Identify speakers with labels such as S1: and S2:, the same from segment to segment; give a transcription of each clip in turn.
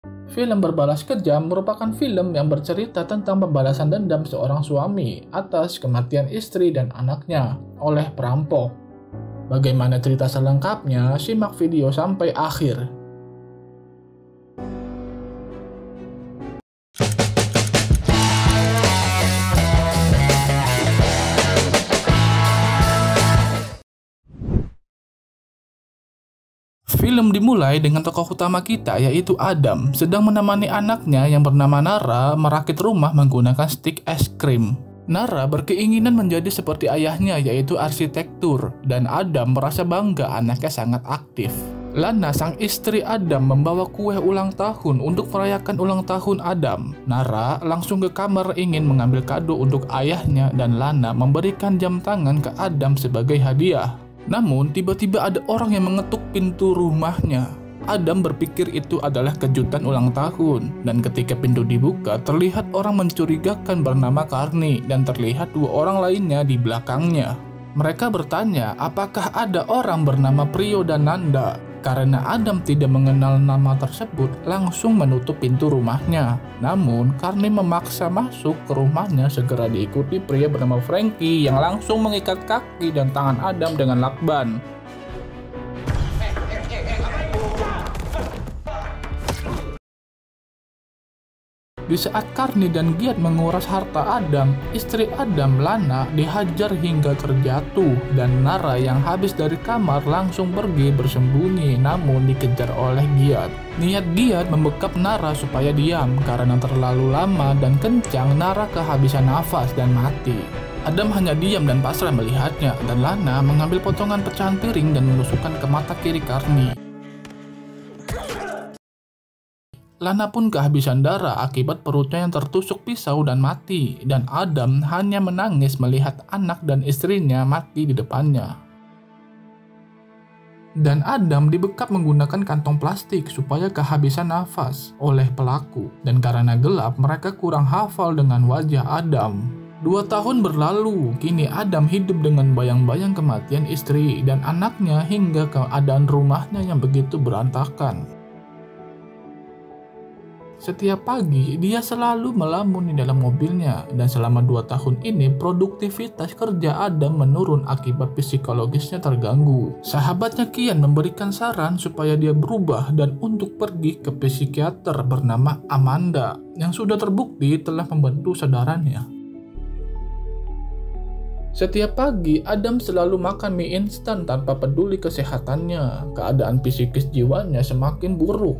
S1: Film Berbalas Kejam merupakan film yang bercerita tentang pembalasan dendam seorang suami atas kematian istri dan anaknya oleh perampok. Bagaimana cerita selengkapnya? Simak video sampai akhir. Film dimulai dengan tokoh utama kita yaitu Adam sedang menemani anaknya yang bernama Nara merakit rumah menggunakan stik es krim. Nara berkeinginan menjadi seperti ayahnya yaitu arsitektur dan Adam merasa bangga anaknya sangat aktif. Lana sang istri Adam membawa kue ulang tahun untuk merayakan ulang tahun Adam. Nara langsung ke kamar ingin mengambil kado untuk ayahnya dan Lana memberikan jam tangan ke Adam sebagai hadiah. Namun, tiba-tiba ada orang yang mengetuk pintu rumahnya. Adam berpikir itu adalah kejutan ulang tahun, dan ketika pintu dibuka, terlihat orang mencurigakan bernama Carney, dan terlihat dua orang lainnya di belakangnya. Mereka bertanya, apakah ada orang bernama Prio dan Nanda? Karena Adam tidak mengenal nama tersebut, langsung menutup pintu rumahnya. Namun, Carney memaksa masuk ke rumahnya segera diikuti pria bernama Frankie yang langsung mengikat kaki dan tangan Adam dengan lakban. Di saat Carney dan Giat menguras harta Adam, istri Adam, Lana, dihajar hingga terjatuh dan Nara yang habis dari kamar langsung pergi bersembunyi namun dikejar oleh Giat. Niat Giat membekap Nara supaya diam karena terlalu lama dan kencang Nara kehabisan nafas dan mati. Adam hanya diam dan pasrah melihatnya dan Lana mengambil potongan pecahan piring dan menusukkan ke mata kiri Carney. Lana pun kehabisan darah akibat perutnya yang tertusuk pisau dan mati, dan Adam hanya menangis melihat anak dan istrinya mati di depannya. Dan Adam dibekap menggunakan kantong plastik supaya kehabisan nafas oleh pelaku, dan karena gelap mereka kurang hafal dengan wajah Adam. 2 tahun berlalu, kini Adam hidup dengan bayang-bayang kematian istri dan anaknya hingga keadaan rumahnya yang begitu berantakan. Setiap pagi, dia selalu melamun di dalam mobilnya, dan selama 2 tahun ini produktivitas kerja Adam menurun akibat psikologisnya terganggu. Sahabatnya Kian memberikan saran supaya dia berubah dan untuk pergi ke psikiater bernama Amanda, yang sudah terbukti telah membantu saudaranya. Setiap pagi, Adam selalu makan mie instan tanpa peduli kesehatannya. Keadaan psikis jiwanya semakin buruk.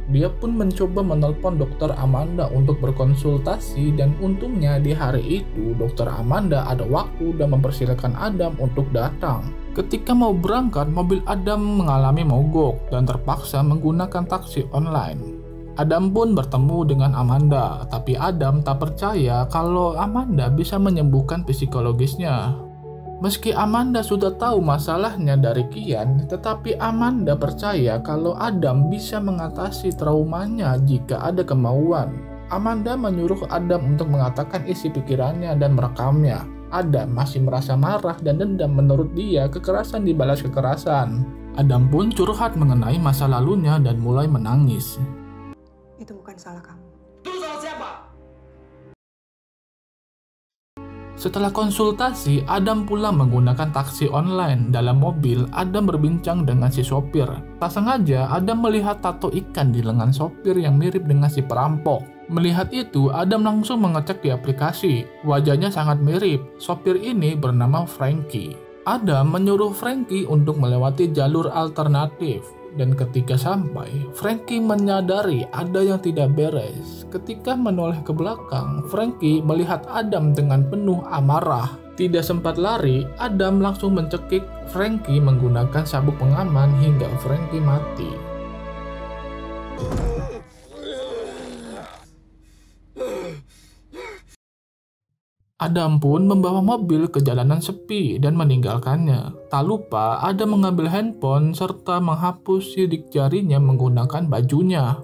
S1: Dia pun mencoba menelpon dokter Amanda untuk berkonsultasi dan untungnya di hari itu dokter Amanda ada waktu dan mempersilahkan Adam untuk datang. Ketika mau berangkat, mobil Adam mengalami mogok dan terpaksa menggunakan taksi online. Adam pun bertemu dengan Amanda, tapi Adam tak percaya kalau Amanda bisa menyembuhkan psikologisnya. Meski Amanda sudah tahu masalahnya dari Kian, tetapi Amanda percaya kalau Adam bisa mengatasi traumanya jika ada kemauan. Amanda menyuruh Adam untuk mengatakan isi pikirannya dan merekamnya. Adam masih merasa marah dan dendam, menurut dia kekerasan dibalas kekerasan. Adam pun curhat mengenai masa lalunya dan mulai menangis.
S2: Itu bukan salah kamu.
S3: Itu salah siapa?
S1: Setelah konsultasi, Adam pulang menggunakan taksi online. Dalam mobil, Adam berbincang dengan si sopir. Tak sengaja, Adam melihat tato ikan di lengan sopir yang mirip dengan si perampok. Melihat itu, Adam langsung mengecek di aplikasi. Wajahnya sangat mirip. Sopir ini bernama Frankie. Adam menyuruh Frankie untuk melewati jalur alternatif. Dan ketika sampai, Frankie menyadari ada yang tidak beres. Ketika menoleh ke belakang, Frankie melihat Adam dengan penuh amarah. Tidak sempat lari, Adam langsung mencekik Frankie menggunakan sabuk pengaman hingga Frankie mati. Adam pun membawa mobil ke jalanan sepi dan meninggalkannya. Tak lupa, Adam mengambil handphone serta menghapus sidik jarinya menggunakan bajunya.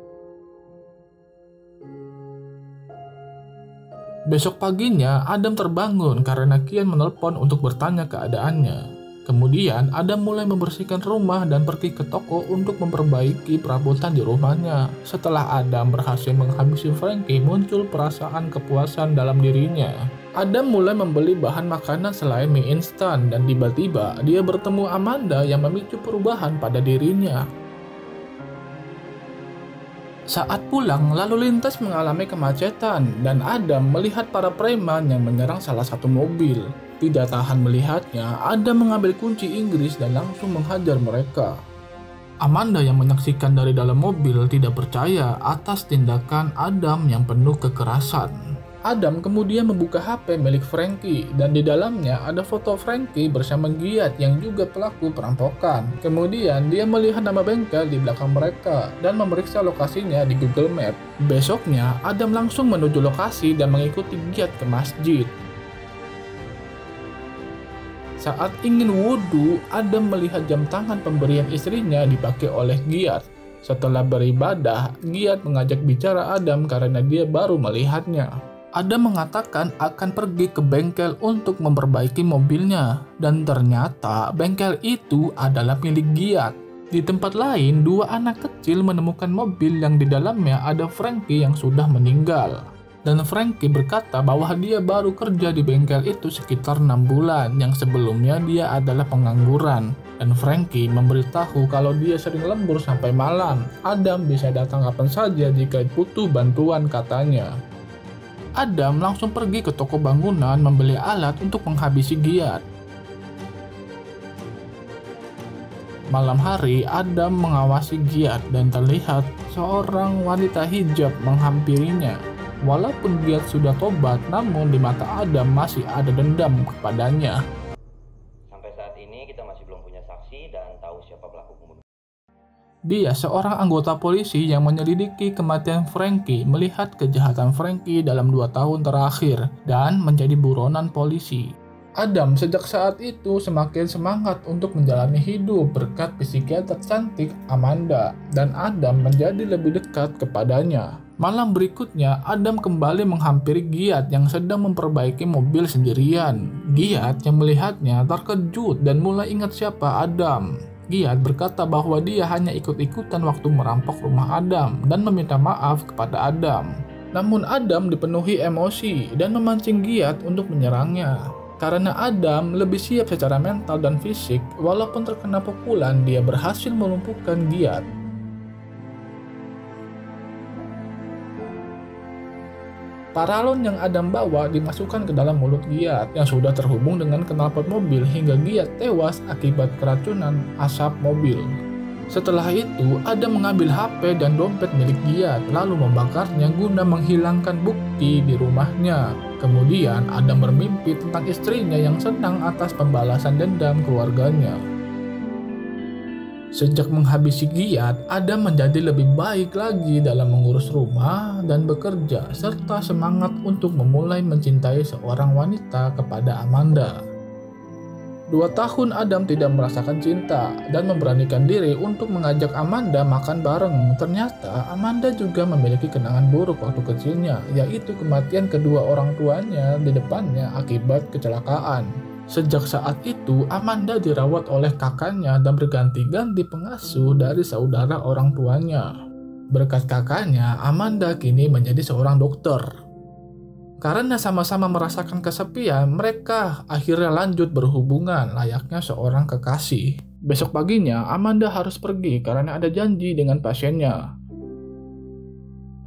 S1: Besok paginya, Adam terbangun karena Kian menelpon untuk bertanya keadaannya. Kemudian Adam mulai membersihkan rumah dan pergi ke toko untuk memperbaiki perabotan di rumahnya. Setelah Adam berhasil menghabisi Frankie, muncul perasaan kepuasan dalam dirinya. Adam mulai membeli bahan makanan selain mie instan dan tiba-tiba dia bertemu Amanda yang memicu perubahan pada dirinya. Saat pulang, lalu lintas mengalami kemacetan dan Adam melihat para preman yang menyerang salah satu mobil. Tidak tahan melihatnya, Adam mengambil kunci Inggris dan langsung menghajar mereka. Amanda yang menyaksikan dari dalam mobil tidak percaya atas tindakan Adam yang penuh kekerasan. Adam kemudian membuka HP milik Frankie dan di dalamnya ada foto Frankie bersama Giat yang juga pelaku perampokan. Kemudian dia melihat nama bengkel di belakang mereka dan memeriksa lokasinya di Google Map. Besoknya, Adam langsung menuju lokasi dan mengikuti Giat ke masjid. Saat ingin wudhu, Adam melihat jam tangan pemberian istrinya dipakai oleh Giat. Setelah beribadah, Giat mengajak bicara Adam karena dia baru melihatnya. Adam mengatakan akan pergi ke bengkel untuk memperbaiki mobilnya, dan ternyata bengkel itu adalah milik Giat. Di tempat lain, dua anak kecil menemukan mobil yang di dalamnya ada Frankie yang sudah meninggal. Dan Frankie berkata bahwa dia baru kerja di bengkel itu sekitar 6 bulan, yang sebelumnya dia adalah pengangguran. Dan Frankie memberitahu kalau dia sering lembur sampai malam. Adam bisa datang kapan saja jika butuh bantuan, katanya. Adam langsung pergi ke toko bangunan membeli alat untuk menghabisi Giat. Malam hari, Adam mengawasi Giat dan terlihat seorang wanita hijab menghampirinya. Walaupun Giat sudah tobat, namun di mata Adam masih ada dendam kepadanya.
S3: Sampai saat ini kita masih belum punya saksi dan tahu siapa pelaku pembunuhan.
S1: Dia seorang anggota polisi yang menyelidiki kematian Frankie, melihat kejahatan Frankie dalam 2 tahun terakhir, dan menjadi buronan polisi. Adam sejak saat itu semakin semangat untuk menjalani hidup berkat psikiater cantik Amanda, dan Adam menjadi lebih dekat kepadanya. Malam berikutnya, Adam kembali menghampiri Giat yang sedang memperbaiki mobil sendirian. Giat yang melihatnya terkejut dan mulai ingat siapa Adam. Giat berkata bahwa dia hanya ikut-ikutan waktu merampok rumah Adam dan meminta maaf kepada Adam. Namun Adam dipenuhi emosi dan memancing Giat untuk menyerangnya. Karena Adam lebih siap secara mental dan fisik, walaupun terkena pukulan, dia berhasil melumpuhkan Giat. Paralon yang Adam bawa dimasukkan ke dalam mulut Giat yang sudah terhubung dengan knalpot mobil hingga Giat tewas akibat keracunan asap mobil. Setelah itu, Adam mengambil HP dan dompet milik Giat lalu membakarnya guna menghilangkan bukti di rumahnya. Kemudian Adam bermimpi tentang istrinya yang senang atas pembalasan dendam keluarganya. Sejak menghabisi Giat, Adam menjadi lebih baik lagi dalam mengurus rumah dan bekerja, serta semangat untuk memulai mencintai seorang wanita kepada Amanda. 2 tahun Adam tidak merasakan cinta dan memberanikan diri untuk mengajak Amanda makan bareng. Ternyata Amanda juga memiliki kenangan buruk waktu kecilnya, yaitu kematian kedua orang tuanya di depannya akibat kecelakaan. Sejak saat itu, Amanda dirawat oleh kakaknya dan berganti-ganti pengasuh dari saudara orang tuanya. Berkat kakaknya, Amanda kini menjadi seorang dokter. Karena sama-sama merasakan kesepian, mereka akhirnya lanjut berhubungan layaknya seorang kekasih. Besok paginya, Amanda harus pergi karena ada janji dengan pasiennya.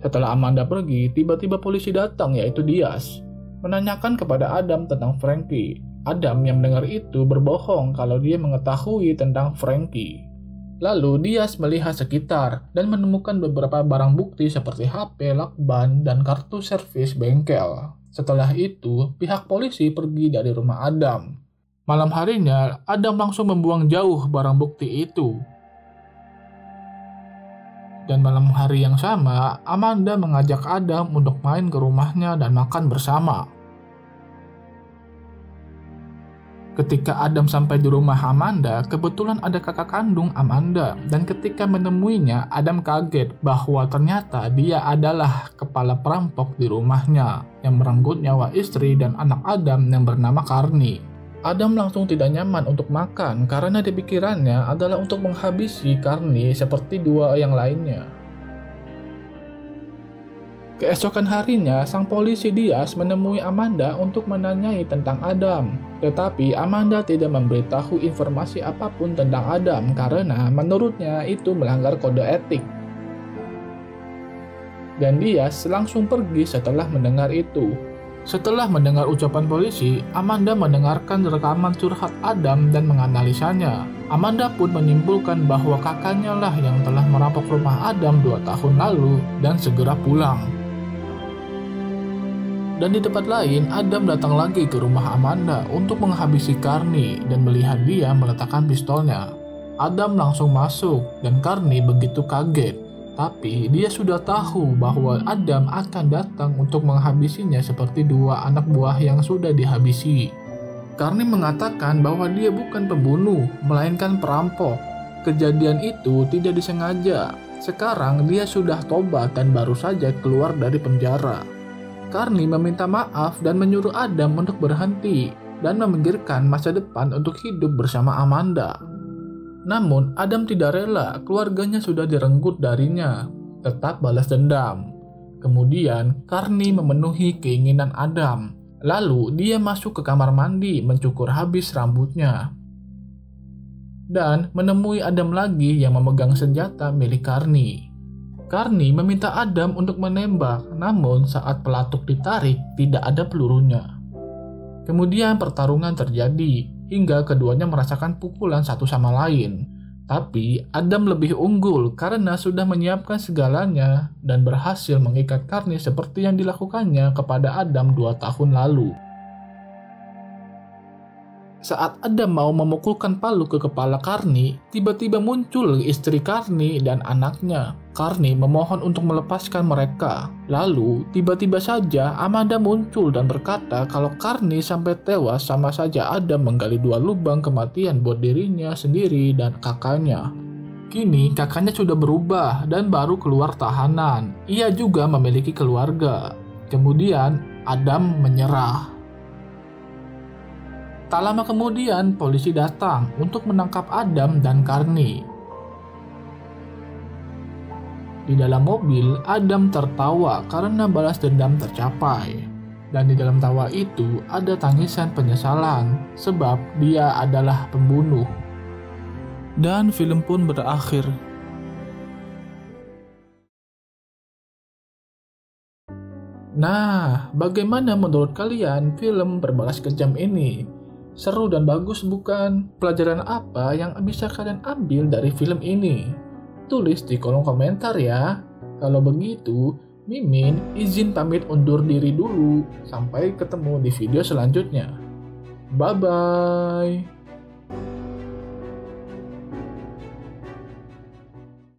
S1: Setelah Amanda pergi, tiba-tiba polisi datang, yaitu Diaz, menanyakan kepada Adam tentang Frankie. Adam yang mendengar itu berbohong kalau dia mengetahui tentang Frankie. Lalu Diaz melihat sekitar dan menemukan beberapa barang bukti seperti HP, lakban, dan kartu servis bengkel. Setelah itu, pihak polisi pergi dari rumah Adam. Malam harinya, Adam langsung membuang jauh barang bukti itu. Dan malam hari yang sama, Amanda mengajak Adam untuk main ke rumahnya dan makan bersama. Ketika Adam sampai di rumah Amanda, kebetulan ada kakak kandung Amanda, dan ketika menemuinya, Adam kaget bahwa ternyata dia adalah kepala perampok di rumahnya yang merenggut nyawa istri dan anak Adam yang bernama Carney. Adam langsung tidak nyaman untuk makan karena di pikirannya adalah untuk menghabisi Carney seperti dua yang lainnya. Keesokan harinya, sang polisi Diaz menemui Amanda untuk menanyai tentang Adam. Tetapi Amanda tidak memberitahu informasi apapun tentang Adam karena menurutnya itu melanggar kode etik. Dan Diaz langsung pergi setelah mendengar itu. Setelah mendengar ucapan polisi, Amanda mendengarkan rekaman curhat Adam dan menganalisanya. Amanda pun menyimpulkan bahwa kakaknya lah yang telah merampok rumah Adam 2 tahun lalu dan segera pulang. Dan di tempat lain, Adam datang lagi ke rumah Amanda untuk menghabisi Carney dan melihat dia meletakkan pistolnya. Adam langsung masuk dan Carney begitu kaget. Tapi dia sudah tahu bahwa Adam akan datang untuk menghabisinya seperti dua anak buah yang sudah dihabisi. Carney mengatakan bahwa dia bukan pembunuh, melainkan perampok. Kejadian itu tidak disengaja. Sekarang dia sudah tobat dan baru saja keluar dari penjara. Carney meminta maaf dan menyuruh Adam untuk berhenti dan memikirkan masa depan untuk hidup bersama Amanda. Namun, Adam tidak rela, keluarganya sudah direnggut darinya, tetap balas dendam. Kemudian, Carney memenuhi keinginan Adam. Lalu, dia masuk ke kamar mandi mencukur habis rambutnya. Dan menemui Adam lagi yang memegang senjata milik Carney. Carney meminta Adam untuk menembak, namun saat pelatuk ditarik, tidak ada pelurunya. Kemudian pertarungan terjadi, hingga keduanya merasakan pukulan satu sama lain. Tapi Adam lebih unggul karena sudah menyiapkan segalanya dan berhasil mengikat Carney seperti yang dilakukannya kepada Adam 2 tahun lalu. Saat Adam mau memukulkan palu ke kepala Carney, tiba-tiba muncul istri Carney dan anaknya. Carney memohon untuk melepaskan mereka. Lalu, tiba-tiba saja Amanda muncul dan berkata kalau Carney sampai tewas sama saja Adam menggali 2 lubang kematian buat dirinya sendiri dan kakaknya. Kini kakaknya sudah berubah dan baru keluar tahanan. Ia juga memiliki keluarga. Kemudian Adam menyerah. Tak lama kemudian, polisi datang untuk menangkap Adam dan Carney. Di dalam mobil, Adam tertawa karena balas dendam tercapai. Dan di dalam tawa itu ada tangisan penyesalan, sebab dia adalah pembunuh. Dan film pun berakhir. Nah, bagaimana menurut kalian film Berbalas Kejam ini? Seru dan bagus bukan? Pelajaran apa yang bisa kalian ambil dari film ini? Tulis di kolom komentar ya. Kalau begitu, Mimin izin pamit undur diri dulu. Sampai ketemu di video selanjutnya. Bye-bye.